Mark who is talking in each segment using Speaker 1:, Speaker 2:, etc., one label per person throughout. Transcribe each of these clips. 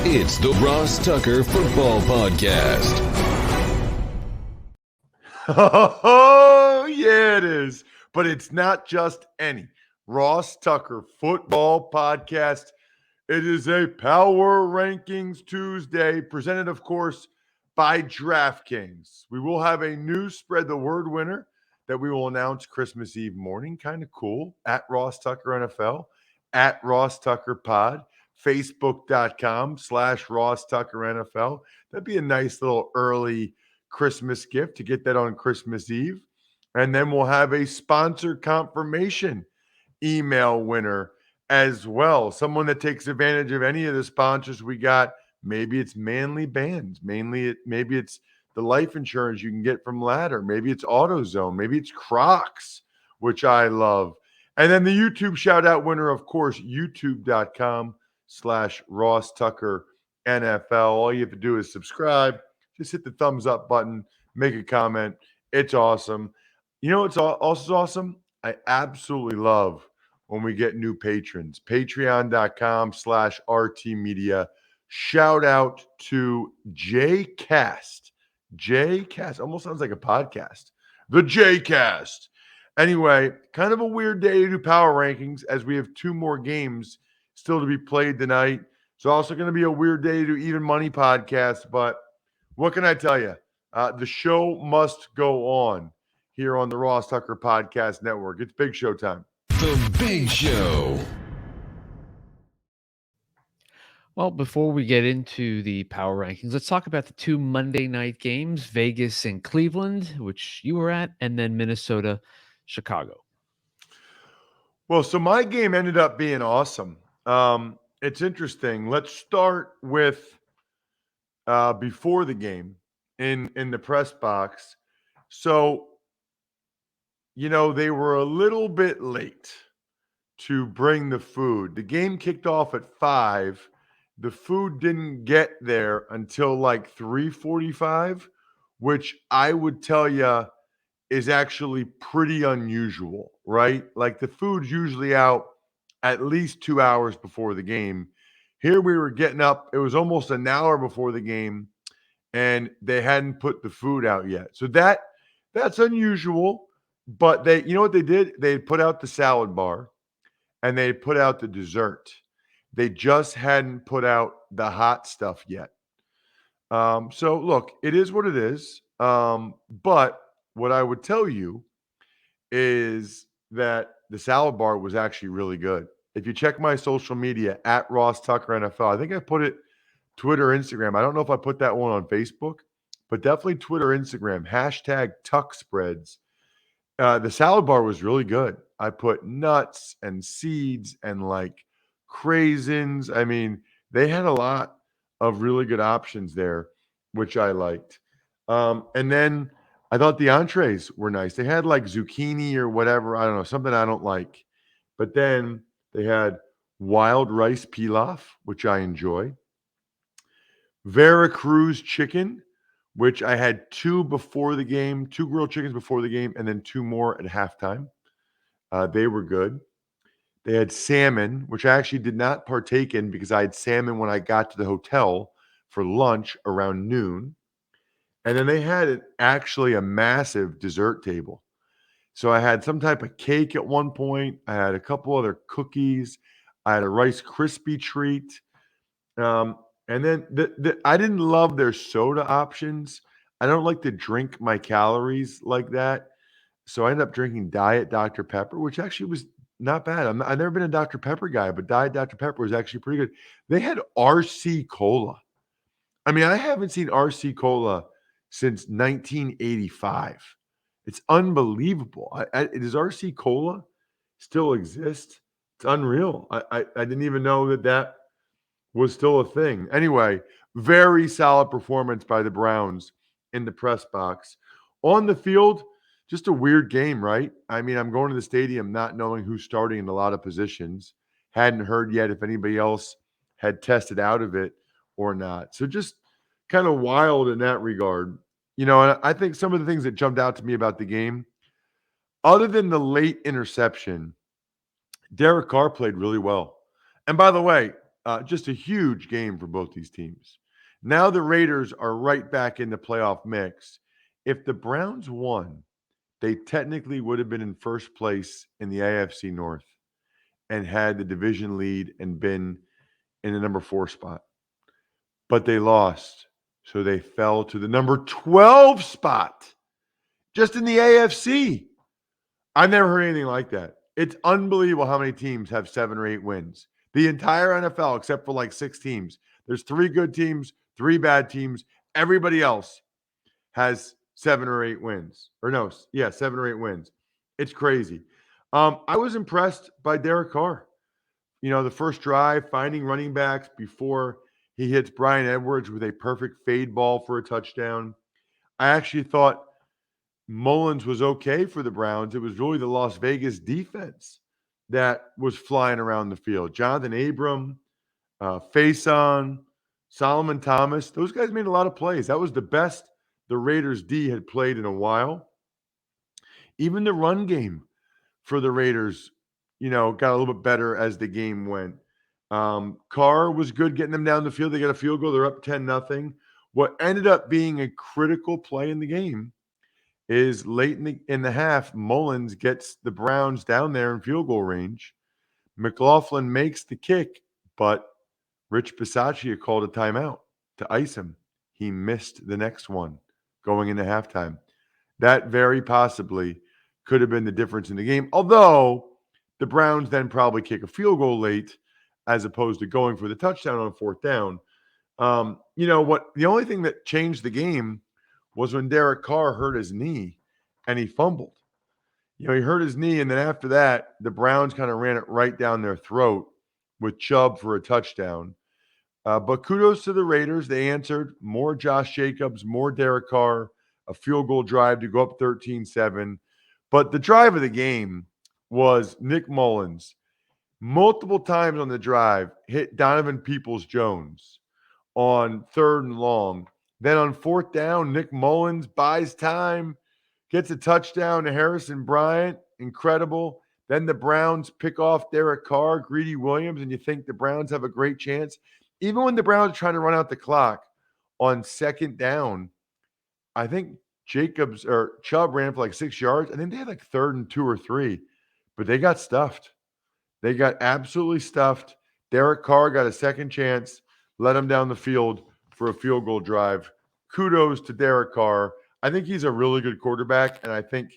Speaker 1: It's the Ross Tucker Football Podcast.
Speaker 2: Oh, yeah, it is. But it's not just any Ross Tucker Football Podcast. It is a Power Rankings Tuesday, presented, of course, by DraftKings. We will have a new Spread the Word winner that we will announce Christmas Eve morning. Kind of cool. At Ross Tucker NFL, at Ross Tucker Pod, Facebook.com/Ross Tucker NFL. That'd be a nice little early Christmas gift to get that on Christmas Eve. And then we'll have a sponsor confirmation email winner as well. Someone that takes advantage of any of the sponsors we got. Maybe it's Manly Bands. Maybe it's the life insurance you can get from Ladder. Maybe it's AutoZone. Maybe it's Crocs, which I love. And then the YouTube shout out winner, of course, youtube.com/Ross Tucker NFL. All you have to do is subscribe. Just hit the thumbs up button, make a comment. It's awesome. You know what's also awesome? I absolutely love when we get new patrons. Patreon.com/RT Media. Shout out to JCast. JCast almost sounds like a podcast. The JCast. Anyway, kind of a weird day to do power rankings as we have two more games still to be played tonight. It's also going to be a weird day to do Even Money podcast, but what can I tell you? The show must go on here on the Ross Tucker Podcast Network. It's Big Show time.
Speaker 1: The Big Show.
Speaker 3: Well, before we get into the power rankings, let's talk about the two Monday night games, Vegas and Cleveland, which you were at, and then Minnesota, Chicago.
Speaker 2: Well, so my game ended up being awesome. It's interesting. Let's start with before the game in the press box. So, they were a little bit late to bring the food. The game kicked off at 5. The food didn't get there until like 3:45, which I would tell you is actually pretty unusual, right? Like the food's usually out at least 2 hours before the game. Here we were getting up, it was almost an hour before the game, and they hadn't put the food out yet. So that's unusual, but you know what they did? They put out the salad bar and they put out the dessert. They just hadn't put out the hot stuff yet. So look, it is what it is. But what I would tell you is that the salad bar was actually really good. If you check my social media at Ross Tucker NFL, I think I put it Twitter, Instagram. I don't know if I put that one on Facebook, but definitely Twitter, Instagram, #Tuck Spreads. The salad bar was really good. I put nuts and seeds and like craisins. I mean, they had a lot of really good options there, which I liked. And then I thought the entrees were nice. They had like zucchini or whatever. I don't know, something I don't like. But then they had wild rice pilaf, which I enjoy. Veracruz chicken, which I had 2 before the game, 2 grilled chickens before the game, and then 2 more at halftime. They were good. They had salmon, which I actually did not partake in because I had salmon when I got to the hotel for lunch around noon. And then they had actually a massive dessert table. So I had some type of cake at one point. I had a couple other cookies. I had a Rice Krispie treat. And then I didn't love their soda options. I don't like to drink my calories like that. So I ended up drinking Diet Dr. Pepper, which actually was not bad. I've never been a Dr. Pepper guy, but Diet Dr. Pepper was actually pretty good. They had RC Cola. I mean, I haven't seen RC Cola since 1985. It's unbelievable. Does RC Cola still exist? It's unreal. I didn't even know that was still a thing. Anyway, very solid performance by the Browns in the press box. On the field, just a weird game, right? I mean, I'm going to the stadium not knowing who's starting in a lot of positions. Hadn't heard yet if anybody else had tested out of it or not. So just kind of wild in that regard. And I think some of the things that jumped out to me about the game, other than the late interception, Derek Carr played really well. And by the way, Just a huge game for both these teams. Now the Raiders are right back in the playoff mix. If the Browns won, they technically would have been in first place in the AFC North and had the division lead and been in the number 4 spot. But they lost, so they fell to the number 12 spot just in the AFC. I've never heard anything like that. It's unbelievable how many teams have 7 or 8 wins. The entire NFL, except for like 6 teams. There's 3 good teams, 3 bad teams. Everybody else has 7 or 8 wins. Or no, yeah, 7 or 8 wins. It's crazy. I was impressed by Derek Carr. You know, the first drive, finding running backs before he hits Bryan Edwards with a perfect fade ball for a touchdown. I actually thought Mullins was okay for the Browns. It was really the Las Vegas defense that was flying around the field. Jonathan Abram, Faison, Solomon Thomas, those guys made a lot of plays. That was the best the Raiders D had played in a while. Even the run game for the Raiders, you know, got a little bit better as the game went. Carr was good getting them down the field. They got a field goal. They're up 10-0. What ended up being a critical play in the game is late in the half, Mullins gets the Browns down there in field goal range. McLaughlin makes the kick, but Rich Bisaccia called a timeout to ice him. He missed the next one going into halftime. That very possibly could have been the difference in the game, although the Browns then probably kick a field goal late as opposed to going for the touchdown on 4th down. You know what? The only thing that changed the game was when Derek Carr hurt his knee and he fumbled. You know, he hurt his knee, and then after that, the Browns kind of ran it right down their throat with Chubb for a touchdown. But kudos to the Raiders. They answered. More Josh Jacobs, more Derek Carr, a field goal drive to go up 13-7. But the drive of the game was Nick Mullins. Multiple times on the drive, hit Donovan Peoples-Jones on 3rd and long. Then on 4th down, Nick Mullins buys time, gets a touchdown to Harrison Bryant. Incredible. Then the Browns pick off Derek Carr, Greedy Williams, and you think the Browns have a great chance. Even when the Browns are trying to run out the clock on 2nd down, I think Jacobs or Chubb ran for like 6 yards. I think they had like 3rd and 2 or 3, but they got stuffed. They got absolutely stuffed. Derek Carr got a second chance, let him down the field for a field goal drive. Kudos to Derek Carr. I think he's a really good quarterback, and I think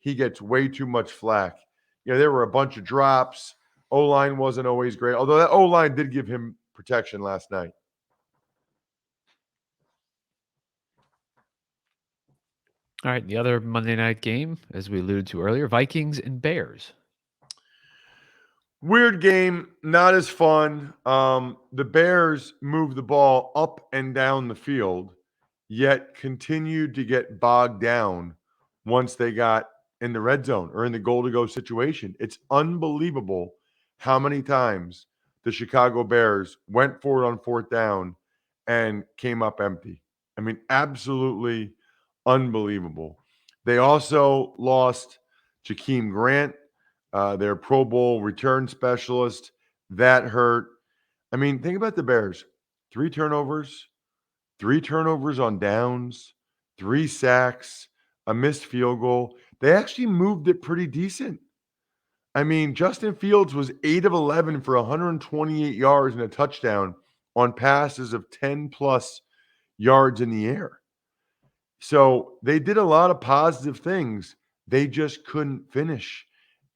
Speaker 2: he gets way too much flack. You know, there were a bunch of drops. O-line wasn't always great, although that O-line did give him protection last night.
Speaker 3: All right, the other Monday night game, as we alluded to earlier, Vikings and Bears.
Speaker 2: Weird game, not as fun. The Bears moved the ball up and down the field, yet continued to get bogged down once they got in the red zone or in the goal-to-go situation. It's unbelievable how many times the Chicago Bears went for it on 4th down and came up empty. I mean, absolutely unbelievable. They also lost Jakeem Grant, their Pro Bowl return specialist. That hurt. I mean, think about the Bears. 3 turnovers on downs, 3 sacks, a missed field goal. They actually moved it pretty decent. I mean, Justin Fields was 8 of 11 for 128 yards and a touchdown on passes of 10-plus yards in the air. So they did a lot of positive things. They just couldn't finish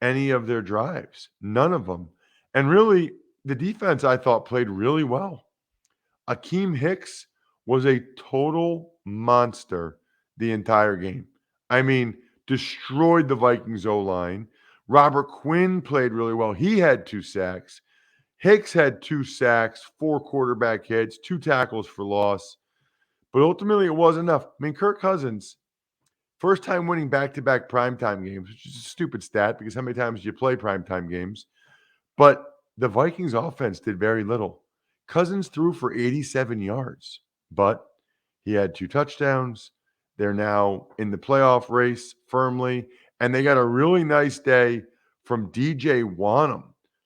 Speaker 2: any of their drives, none of them. And really, the defense, I thought, played really well. Akeem Hicks was a total monster the entire game. I mean, destroyed the Vikings O-line. Robert Quinn played really well. He had 2 sacks. Hicks had 2 sacks, 4 quarterback hits, 2 tackles for loss. But ultimately, it wasn't enough. I mean, Kirk Cousins, first time winning back-to-back primetime games, which is a stupid stat because how many times do you play primetime games? But the Vikings offense did very little. Cousins threw for 87 yards, but he had 2 touchdowns. They're now in the playoff race firmly, and they got a really nice day from DJ Wanham.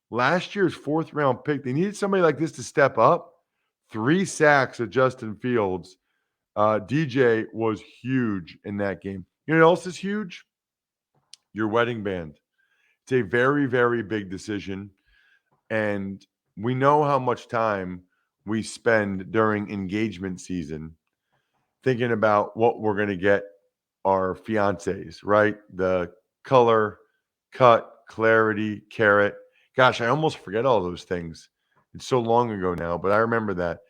Speaker 2: Last year's 4th-round pick, they needed somebody like this to step up. 3 sacks of Justin Fields. DJ was huge in that game. You know what else is huge? Your wedding band. It's a very, very big decision. And we know how much time we spend during engagement season thinking about what we're going to get our fiancés, right? The color, cut, clarity, carat. Gosh, I almost forget all those things. It's so long ago now, but I remember that.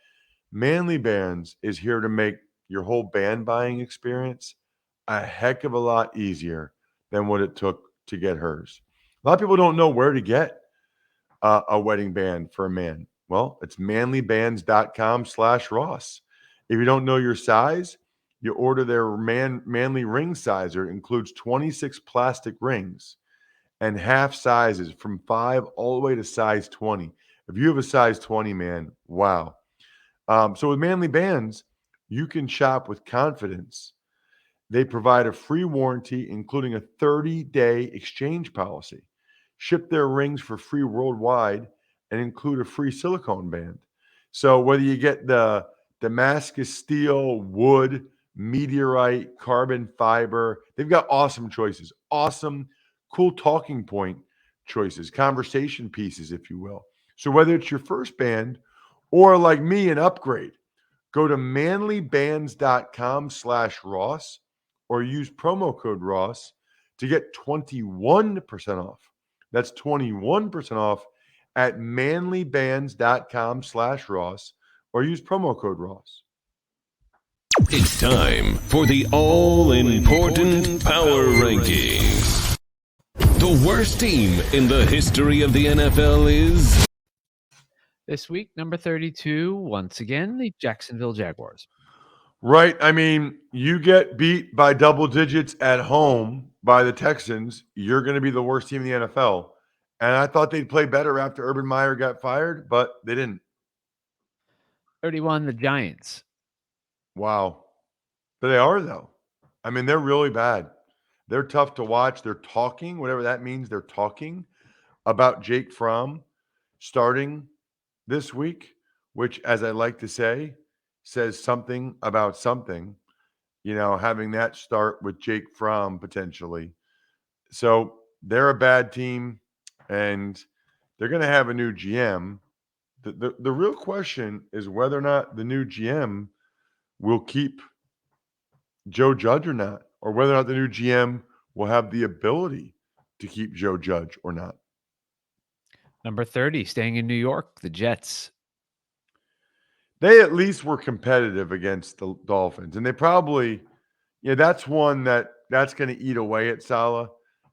Speaker 2: Manly Bands is here to make your whole band buying experience a heck of a lot easier than what it took to get hers. A lot of people don't know where to get a wedding band for a man. Well, it's manlybands.com/Ross. If you don't know your size, you order their manly ring sizer. It includes 26 plastic rings and half sizes from 5 all the way to size 20. If you have a size 20, man, wow. So with Manly Bands, you can shop with confidence. They provide a free warranty, including a 30-day exchange policy. Ship their rings for free worldwide and include a free silicone band. So whether you get the Damascus steel, wood, meteorite, carbon fiber, they've got awesome choices. Awesome, cool talking point choices, conversation pieces, if you will. So whether it's your first band or like me, an upgrade, go to manlybands.com/Ross or use promo code Ross to get 21% off. That's 21% off at manlybands.com/Ross or use promo code Ross.
Speaker 1: It's time for the all-important Power Rankings. The worst team in the history of the NFL is...
Speaker 3: This week, number 32, once again, the Jacksonville Jaguars.
Speaker 2: Right. I mean, you get beat by double digits at home by the Texans, you're going to be the worst team in the NFL. And I thought they'd play better after Urban Meyer got fired, but they didn't.
Speaker 3: 31, the Giants.
Speaker 2: Wow. But they are, though. I mean, they're really bad. They're tough to watch. They're talking, whatever that means, they're talking about Jake Fromm starting this week, which, as I like to say, says something about something, having that start with Jake Fromm potentially. So they're a bad team and they're going to have a new GM. The real question is whether or not the new GM will keep Joe Judge or not, or whether or not the new GM will have the ability to keep Joe Judge or not.
Speaker 3: Number 30, staying in New York, the Jets.
Speaker 2: They at least were competitive against the Dolphins, and they probably, that's one that's going to eat away at Salah.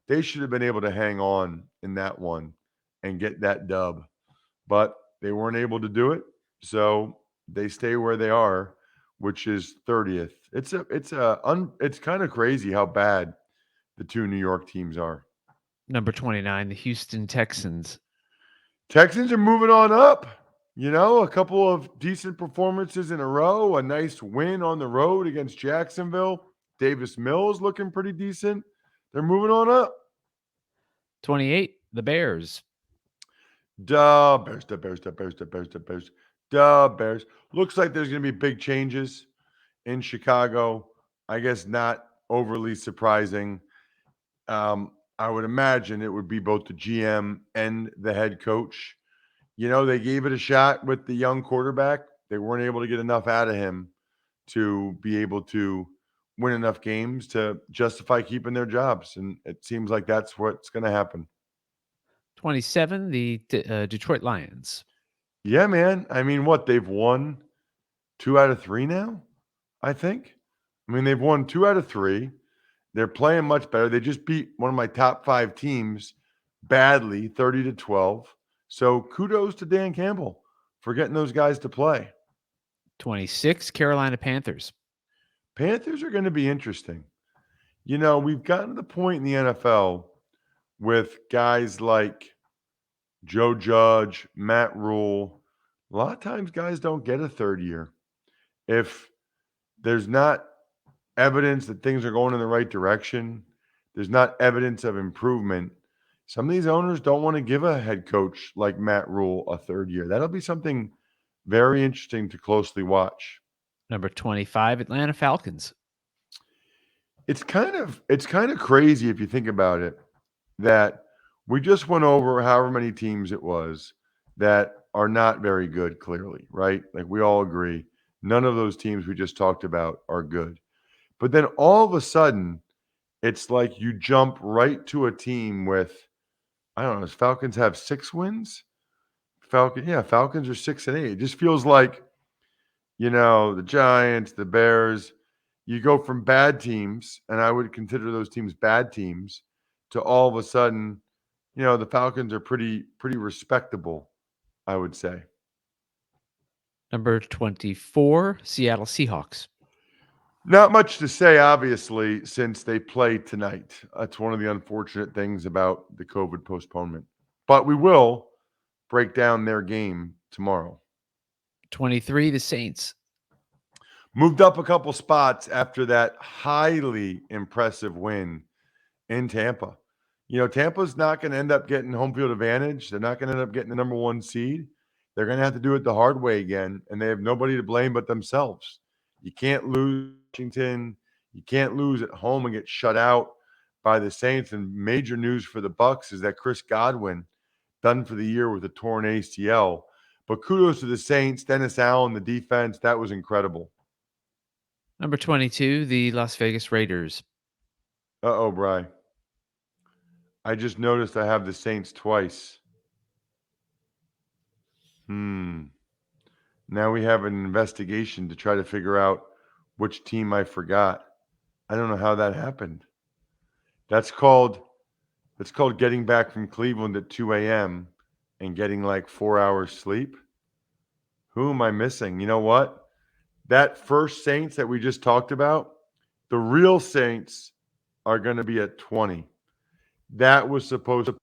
Speaker 2: They should have been able to hang on in that one and get that dub, but they weren't able to do it. So they stay where they are, which is 30th. It's kind of crazy how bad the two New York teams are.
Speaker 3: Number 29, the Houston Texans.
Speaker 2: Texans are moving on up. A couple of decent performances in a row, a nice win on the road against Jacksonville. Davis Mills looking pretty decent. They're moving on up.
Speaker 3: 28, the Bears.
Speaker 2: Duh, Bears, the Bears, the Bears, the Bears, the Bears, the Bears. Looks like there's going to be big changes in Chicago. I guess not overly surprising. I would imagine it would be both the GM and the head coach. They gave it a shot with the young quarterback. They weren't able to get enough out of him to be able to win enough games to justify keeping their jobs. And it seems like that's what's going to happen.
Speaker 3: 27, the Detroit Lions.
Speaker 2: Yeah, man. I mean, they've won 2 out of 3 now, I think. I mean, they've won 2 out of 3. They're playing much better. They just beat one of my top 5 teams badly, 30-12. So kudos to Dan Campbell for getting those guys to play.
Speaker 3: 26, Carolina Panthers.
Speaker 2: Panthers are going to be interesting. We've gotten to the point in the NFL with guys like Joe Judge, Matt Rule. A lot of times guys don't get a third year. If there's not evidence that things are going in the right direction, there's not evidence of improvement, Some of these owners don't want to give a head coach like Matt Rule a third year. That'll be something very interesting to closely watch.
Speaker 3: Number 25, Atlanta Falcons.
Speaker 2: It's kind of crazy if you think about it that we just went over however many teams it was that are not very good clearly, right? Like we all agree none of those teams we just talked about are good. But then all of a sudden it's like you jump right to a team with I don't know, does Falcons have 6 wins? Falcons are 6-8. It just feels like, the Giants, the Bears, you go from bad teams, and I would consider those teams bad teams, to all of a sudden, the Falcons are pretty respectable, I would say.
Speaker 3: Number 24, Seattle Seahawks.
Speaker 2: Not much to say, obviously, since they play tonight. That's one of the unfortunate things about the COVID postponement. But we will break down their game tomorrow.
Speaker 3: 23, the Saints.
Speaker 2: Moved up a couple spots after that highly impressive win in Tampa. Tampa's not going to end up getting home field advantage. They're not going to end up getting the number 1 seed. They're going to have to do it the hard way again, and they have nobody to blame but themselves. You can't lose Washington. You can't lose at home and get shut out by the Saints. And major news for the Bucs is that Chris Godwin done for the year with a torn ACL. But kudos to the Saints, Dennis Allen, the defense. That was incredible.
Speaker 3: Number 22, the Las Vegas Raiders.
Speaker 2: Uh-oh, Bry. I just noticed I have the Saints twice. Now we have an investigation to try to figure out which team I forgot. I don't know how that happened. That's called getting back from Cleveland at 2 a.m. and getting like 4 hours sleep. Who am I missing? You know what? That first Saints that we just talked about, the real Saints are going to be at 20. That was supposed to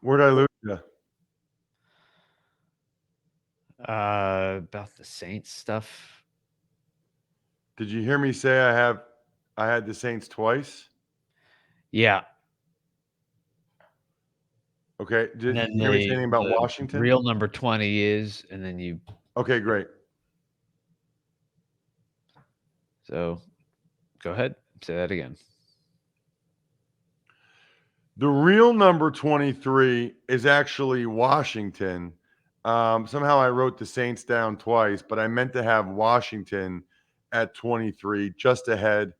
Speaker 2: Where'd I lose you?
Speaker 3: About the Saints stuff.
Speaker 2: Did you hear me say I had the Saints twice?
Speaker 3: Yeah.
Speaker 2: Okay.
Speaker 3: And
Speaker 2: Did
Speaker 3: then
Speaker 2: you hear me say anything about
Speaker 3: the
Speaker 2: Washington?
Speaker 3: real number 20 is, and then you.
Speaker 2: Okay, great.
Speaker 3: So go ahead. Say that again.
Speaker 2: The real number 23 is actually Washington. Somehow I wrote the Saints down twice, but I meant to have Washington at 23, just ahead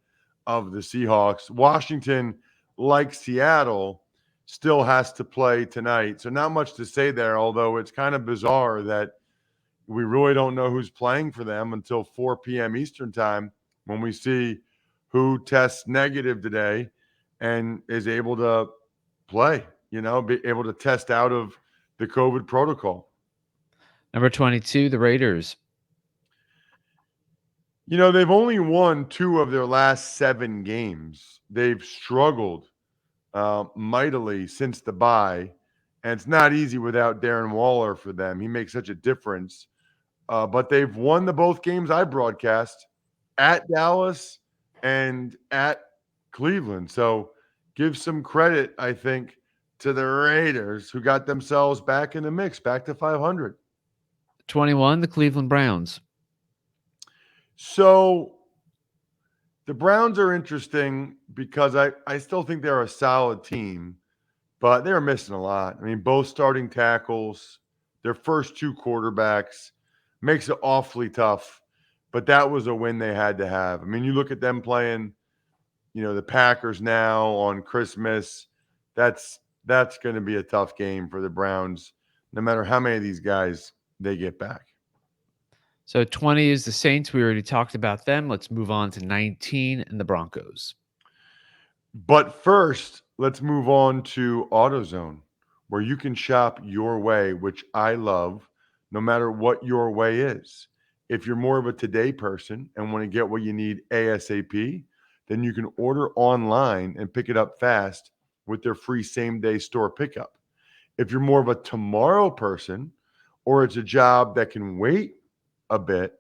Speaker 2: of the Seahawks. Washington, like Seattle, still has to play tonight. So, not much to say there, although it's kind of bizarre that we really don't know who's playing for them until 4 p.m. Eastern time when we see who tests negative today and is able to play, be able to test out of the COVID protocol.
Speaker 3: Number 22, the Raiders.
Speaker 2: They've only won 2 of their last 7 games. They've struggled mightily since the bye, and it's not easy without Darren Waller for them. He makes such a difference. But they've won the both games I broadcast at Dallas and at Cleveland. So give some credit, I think, to the Raiders who got themselves back in the mix, back to 500.
Speaker 3: 21, the Cleveland Browns.
Speaker 2: So the Browns are interesting because I still think they're a solid team, but they're missing a lot. I mean, both starting tackles, their first 2 quarterbacks makes it awfully tough. But that was a win they had to have. I mean, you look at them playing, the Packers now on Christmas. That's going to be a tough game for the Browns, no matter how many of these guys they get back.
Speaker 3: So 20 is the Saints. We already talked about them. Let's move on to 19 and the Broncos.
Speaker 2: But first, let's move on to AutoZone, where you can shop your way, which I love, no matter what your way is. If you're more of a today person and want to get what you need ASAP, then you can order online and pick it up fast with their free same-day store pickup. If you're more of a tomorrow person or it's a job that can wait a bit,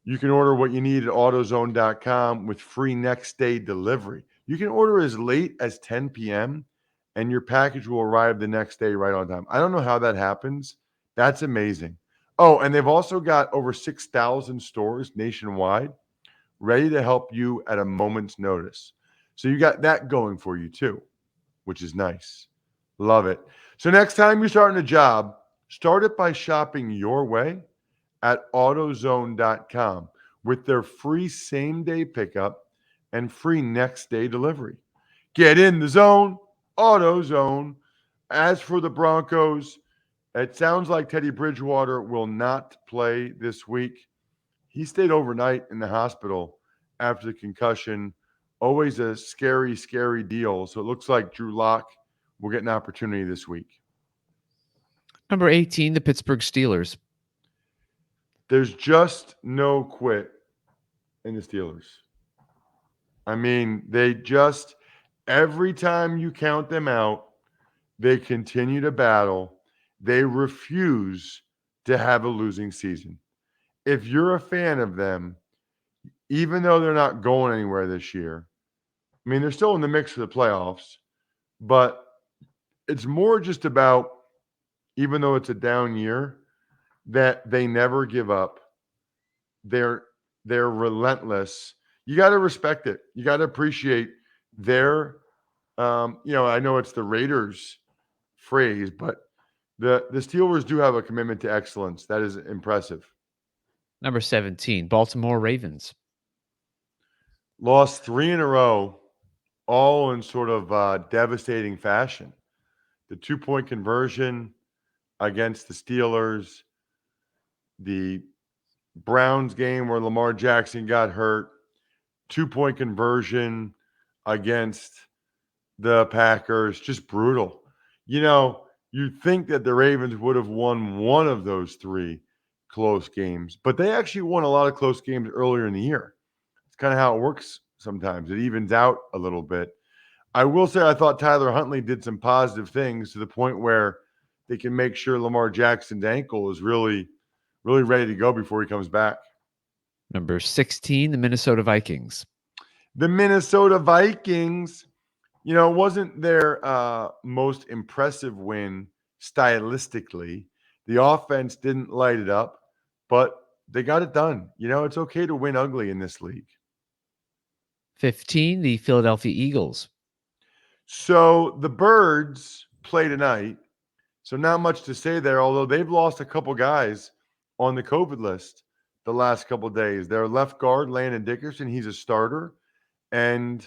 Speaker 2: you can order what you need at AutoZone.com with free next-day delivery. You can order as late as 10 p.m. and your package will arrive the next day right on time. I don't know how that happens. That's amazing. Oh, and they've also got over 6,000 stores nationwide ready to help you at a moment's notice. So you got that going for you too, which is nice. Love it. So next time you're starting a job, start it by shopping your way at AutoZone.com with their free same-day pickup and free next-day delivery. Get in the zone, AutoZone. As for the Broncos, it sounds like Teddy Bridgewater will not play this week. He stayed overnight in the hospital after the concussion. Always a scary, scary deal. So it looks like Drew Lock will get an opportunity this week.
Speaker 3: Number 18, the Pittsburgh Steelers.
Speaker 2: There's just no quit in the Steelers. I mean, every time you count them out, they continue to battle. They refuse to have a losing season. If you're a fan of them, even though they're not going anywhere this year, I mean, they're still in the mix for the playoffs, but it's more just about, even though it's a down year, that they never give up. They're relentless. You got to respect it. You got to appreciate their, I know it's the Raiders phrase, but the Steelers do have a commitment to excellence. That is impressive.
Speaker 3: Number 17, Baltimore Ravens.
Speaker 2: Lost 3 in a row, all in sort of devastating fashion. The 2-point conversion against the Steelers, the Browns game where Lamar Jackson got hurt, 2-point conversion against the Packers, just brutal. You'd think that the Ravens would have won one of those 3 close games, but they actually won a lot of close games earlier in the year. It's kind of how it works sometimes. It evens out a little bit. I will say I thought Tyler Huntley did some positive things to the point where they can make sure Lamar Jackson's ankle is really, really ready to go before he comes back.
Speaker 3: Number 16, the Minnesota Vikings.
Speaker 2: The Minnesota Vikings, it wasn't their most impressive win stylistically. The offense didn't light it up, but they got it done. It's okay to win ugly in this league.
Speaker 3: 15, the Philadelphia Eagles.
Speaker 2: So the Birds play tonight. So not much to say there, although they've lost a couple guys on the COVID list the last couple days. Their left guard, Landon Dickerson, he's a starter, and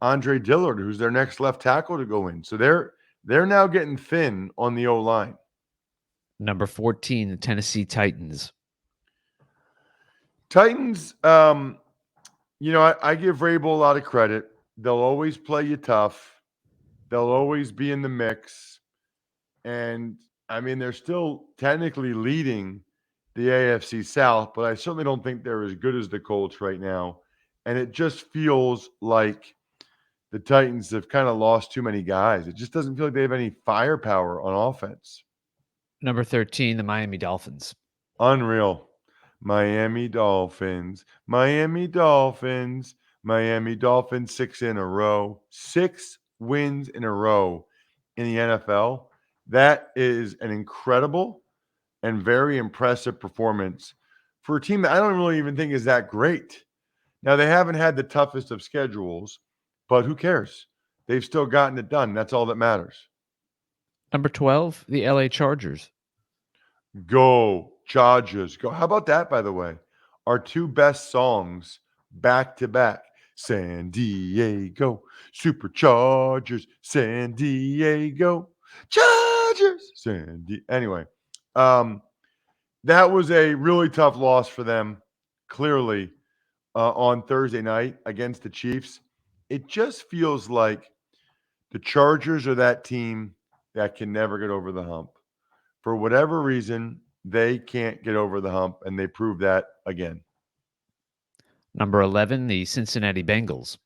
Speaker 2: Andre Dillard, who's their next left tackle to go in. So they're now getting thin on the O-line.
Speaker 3: Number 14, the Tennessee Titans.
Speaker 2: Titans, I give Vrabel a lot of credit. They'll always play you tough. They'll always be in the mix. And, they're still technically leading the AFC South, but I certainly don't think they're as good as the Colts right now. And it just feels like the Titans have kind of lost too many guys. It just doesn't feel like they have any firepower on offense.
Speaker 3: Number 13, the Miami Dolphins.
Speaker 2: Unreal. Miami Dolphins, Miami Dolphins, Miami Dolphins, 6 in a row. 6 wins in a row in the NFL. That is an incredible and very impressive performance for a team that I don't really even think is that great. Now, they haven't had the toughest of schedules, but who cares? They've still gotten it done. That's all that matters.
Speaker 3: Number 12, the LA Chargers.
Speaker 2: Go, Chargers. Go. How about that, by the way? Our 2 best songs back to back. San Diego, Superchargers, San Diego, Chargers, Anyway, that was a really tough loss for them, clearly, on Thursday night against the Chiefs. It just feels like the Chargers are that team that can never get over the hump. For whatever reason, they can't get over the hump, and they prove that again.
Speaker 3: Number 11, the Cincinnati Bengals.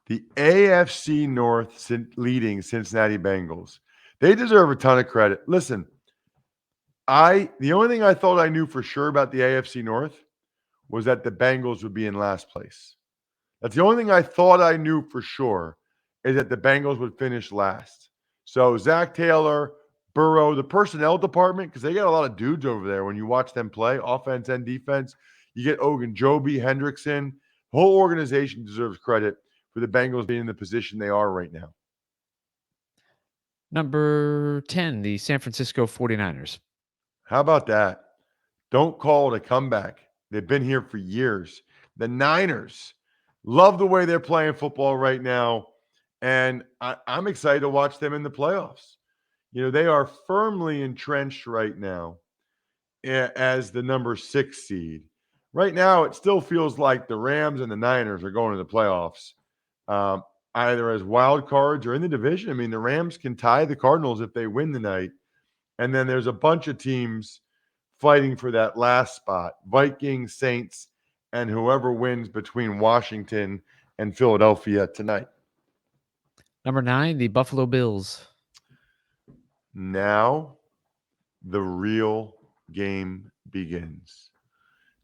Speaker 2: The AFC North leading Cincinnati Bengals. They deserve a ton of credit. Listen, the only thing I thought I knew for sure about the AFC North was that the Bengals would be in last place. That's the only thing I thought I knew for sure, is that the Bengals would finish last. So Zach Taylor, Burrow, the personnel department, because they got a lot of dudes over there when you watch them play, offense and defense. You get Ogunjobi, Hendrickson. The whole organization deserves credit for the Bengals being in the position they are right now.
Speaker 3: Number 10, the San Francisco 49ers.
Speaker 2: How about that? Don't call it a comeback. They've been here for years. The Niners, love the way they're playing football right now, and I'm excited to watch them in the playoffs. They are firmly entrenched right now as the number 6 seed. Right now, it still feels like the Rams and the Niners are going to the playoffs, either as wild cards or in the division. The Rams can tie the Cardinals if they win tonight. And then there's a bunch of teams fighting for that last spot: Vikings, Saints, and whoever wins between Washington and Philadelphia tonight.
Speaker 3: Number 9, the Buffalo Bills.
Speaker 2: Now the real game begins.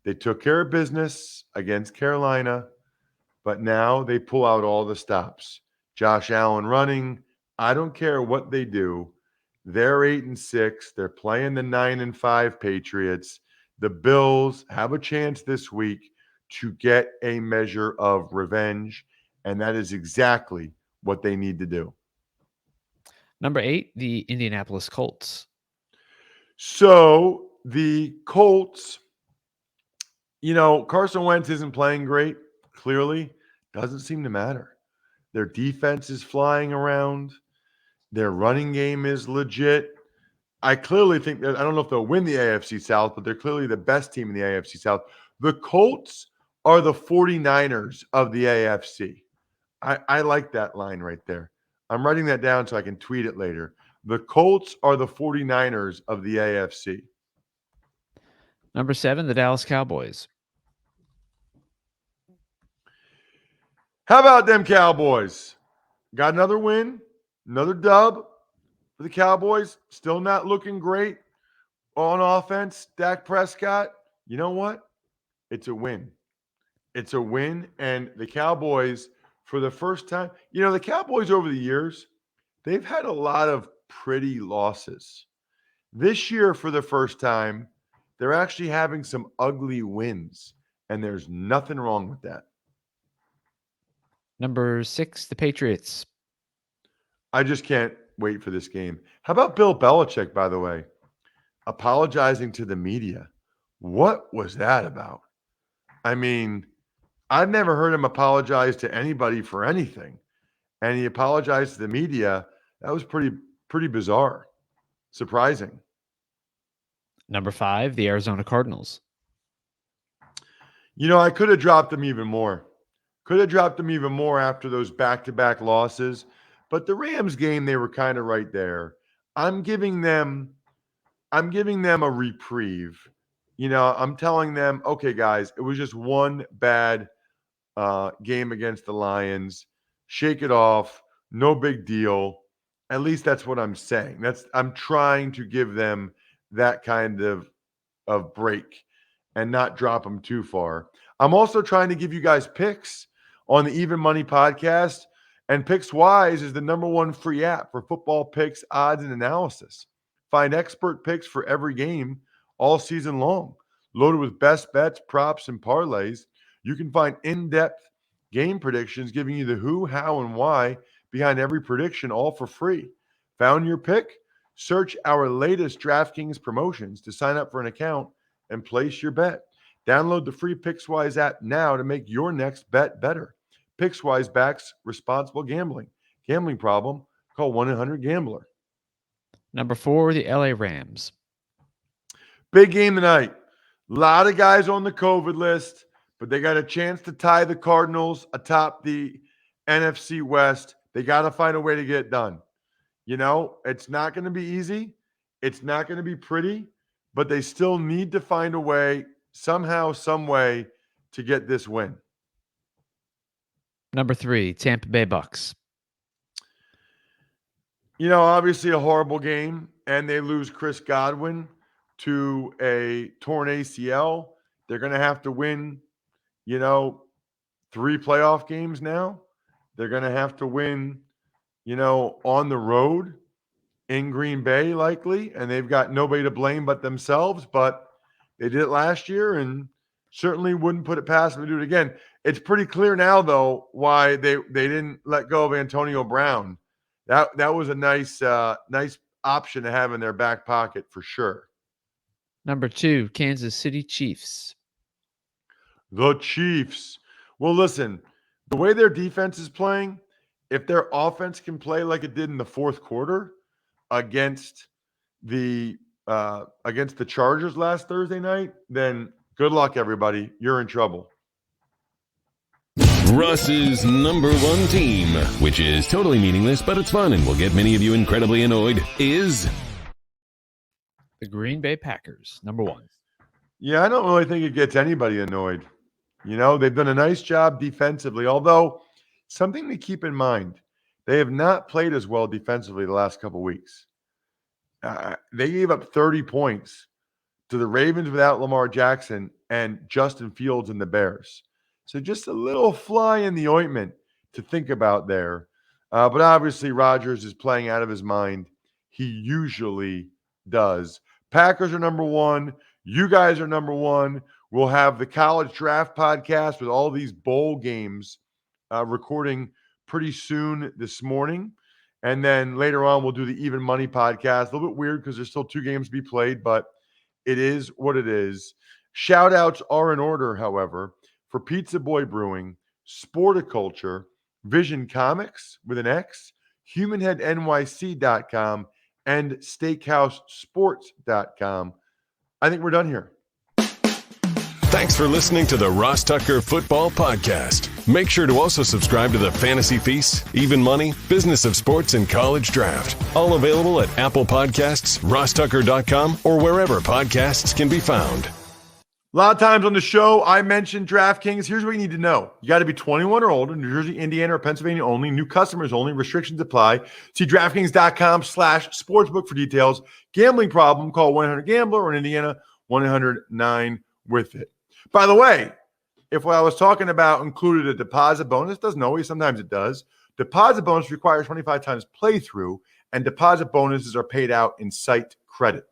Speaker 2: They took care of business against Carolina, but now they pull out all the stops. Josh Allen running. I don't care what they do. They're 8-6. They're playing the 9-5 Patriots. The Bills have a chance this week to get a measure of revenge, and that is exactly what they need to do.
Speaker 3: Number 8, the Indianapolis Colts.
Speaker 2: So the Colts, Carson Wentz isn't playing great, clearly. Doesn't seem to matter. Their defense is flying around. Their running game is legit. I clearly think that, I don't know if they'll win the AFC South, but they're clearly the best team in the AFC South. The Colts are the 49ers of the AFC. I like that line right there. I'm writing that down so I can tweet it later. The Colts are the 49ers of the AFC.
Speaker 3: Number 7, the Dallas Cowboys.
Speaker 2: How about them Cowboys? got another win, another dub for the Cowboys. Still not looking great on offense. Dak Prescott, you know what? It's a win. It's a win. And the Cowboys, for the first time, the Cowboys over the years, they've had a lot of pretty losses. This year, for the first time, they're actually having some ugly wins, and there's nothing wrong with that.
Speaker 3: Number 6, the Patriots.
Speaker 2: I just can't wait for this game. How about Bill Belichick, by the way, apologizing to the media? What was that about? I mean, I've never heard him apologize to anybody for anything, and he apologized to the media. That was pretty bizarre, surprising.
Speaker 3: Number 5, the Arizona Cardinals.
Speaker 2: I could have dropped them even more. Could have dropped them even more after those back-to-back losses. But the Rams game, they were kind of right there. I'm giving them a reprieve. I'm telling them, okay, guys, it was just one bad game against the Lions. Shake it off. No big deal. At least that's what I'm saying. I'm trying to give them that kind of break and not drop them too far. I'm also trying to give you guys picks on the Even Money podcast. And PicksWise is the #1 free app for football picks, odds, and analysis. Find expert picks for every game all season long. Loaded with best bets, props, and parlays, you can find in-depth game predictions giving you the who, how, and why behind every prediction, all for free. Found your pick? Search our latest DraftKings promotions to sign up for an account and place your bet. Download the free PicksWise app now to make your next bet better. PicksWise backs responsible gambling. Gambling problem? Call 1-800-GAMBLER.
Speaker 3: Number 4, the LA Rams.
Speaker 2: Big game tonight. A lot of guys on the COVID list, but they got a chance to tie the Cardinals atop the NFC West. They got to find a way to get it done. It's not going to be easy. It's not going to be pretty, but they still need to find a way, somehow, some way, to get this win.
Speaker 3: Number 3, Tampa Bay Bucks.
Speaker 2: Obviously a horrible game, and they lose Chris Godwin to a torn ACL. They're going to have to win, 3 playoff games now. They're going to have to win, on the road in Green Bay likely, and they've got nobody to blame but themselves, but they did it last year and certainly wouldn't put it past them to do it again. It's pretty clear now, though, why they didn't let go of Antonio Brown. That was a nice option to have in their back pocket for sure.
Speaker 3: Number 2, Kansas City Chiefs.
Speaker 2: The Chiefs. Well, listen, the way their defense is playing, if their offense can play like it did in the fourth quarter against the Chargers last Thursday night, then good luck, everybody. You're in trouble.
Speaker 1: Russ's #1 team, which is totally meaningless, but it's fun and will get many of you incredibly annoyed, is
Speaker 3: The Green Bay Packers, number 1.
Speaker 2: Yeah, I don't really think it gets anybody annoyed. They've done a nice job defensively, although something to keep in mind, they have not played as well defensively the last couple weeks. They gave up 30 points to the Ravens without Lamar Jackson and Justin Fields and the Bears. So just a little fly in the ointment to think about there. But obviously Rodgers is playing out of his mind. He usually does. Packers are #1. You guys are #1. We'll have the college draft podcast with all these bowl games recording pretty soon this morning. And then later on, we'll do the Even Money podcast. A little bit weird because there's still 2 games to be played, but it is what it is. Shout outs are in order, however, for Pizza Boy Brewing, Sporticulture, Vision Comics with an X, HumanHeadNYC.com, and SteakhouseSports.com. I think we're done here.
Speaker 1: Thanks for listening to the Ross Tucker Football Podcast. Make sure to also subscribe to the Fantasy Feast, Even Money, Business of Sports, and College Draft. All available at Apple Podcasts, RossTucker.com, or wherever podcasts can be found.
Speaker 2: A lot of times on the show, I mentioned DraftKings. Here's what you need to know. You got to be 21 or older, New Jersey, Indiana, or Pennsylvania only. New customers only. Restrictions apply. See DraftKings.com/sportsbook for details. Gambling problem, call 1-800-GAMBLER, or in Indiana, 1-800-9-WITH-IT. By the way, if what I was talking about included a deposit bonus, doesn't always, sometimes it does. Deposit bonus requires 25 times playthrough, and deposit bonuses are paid out in site credit.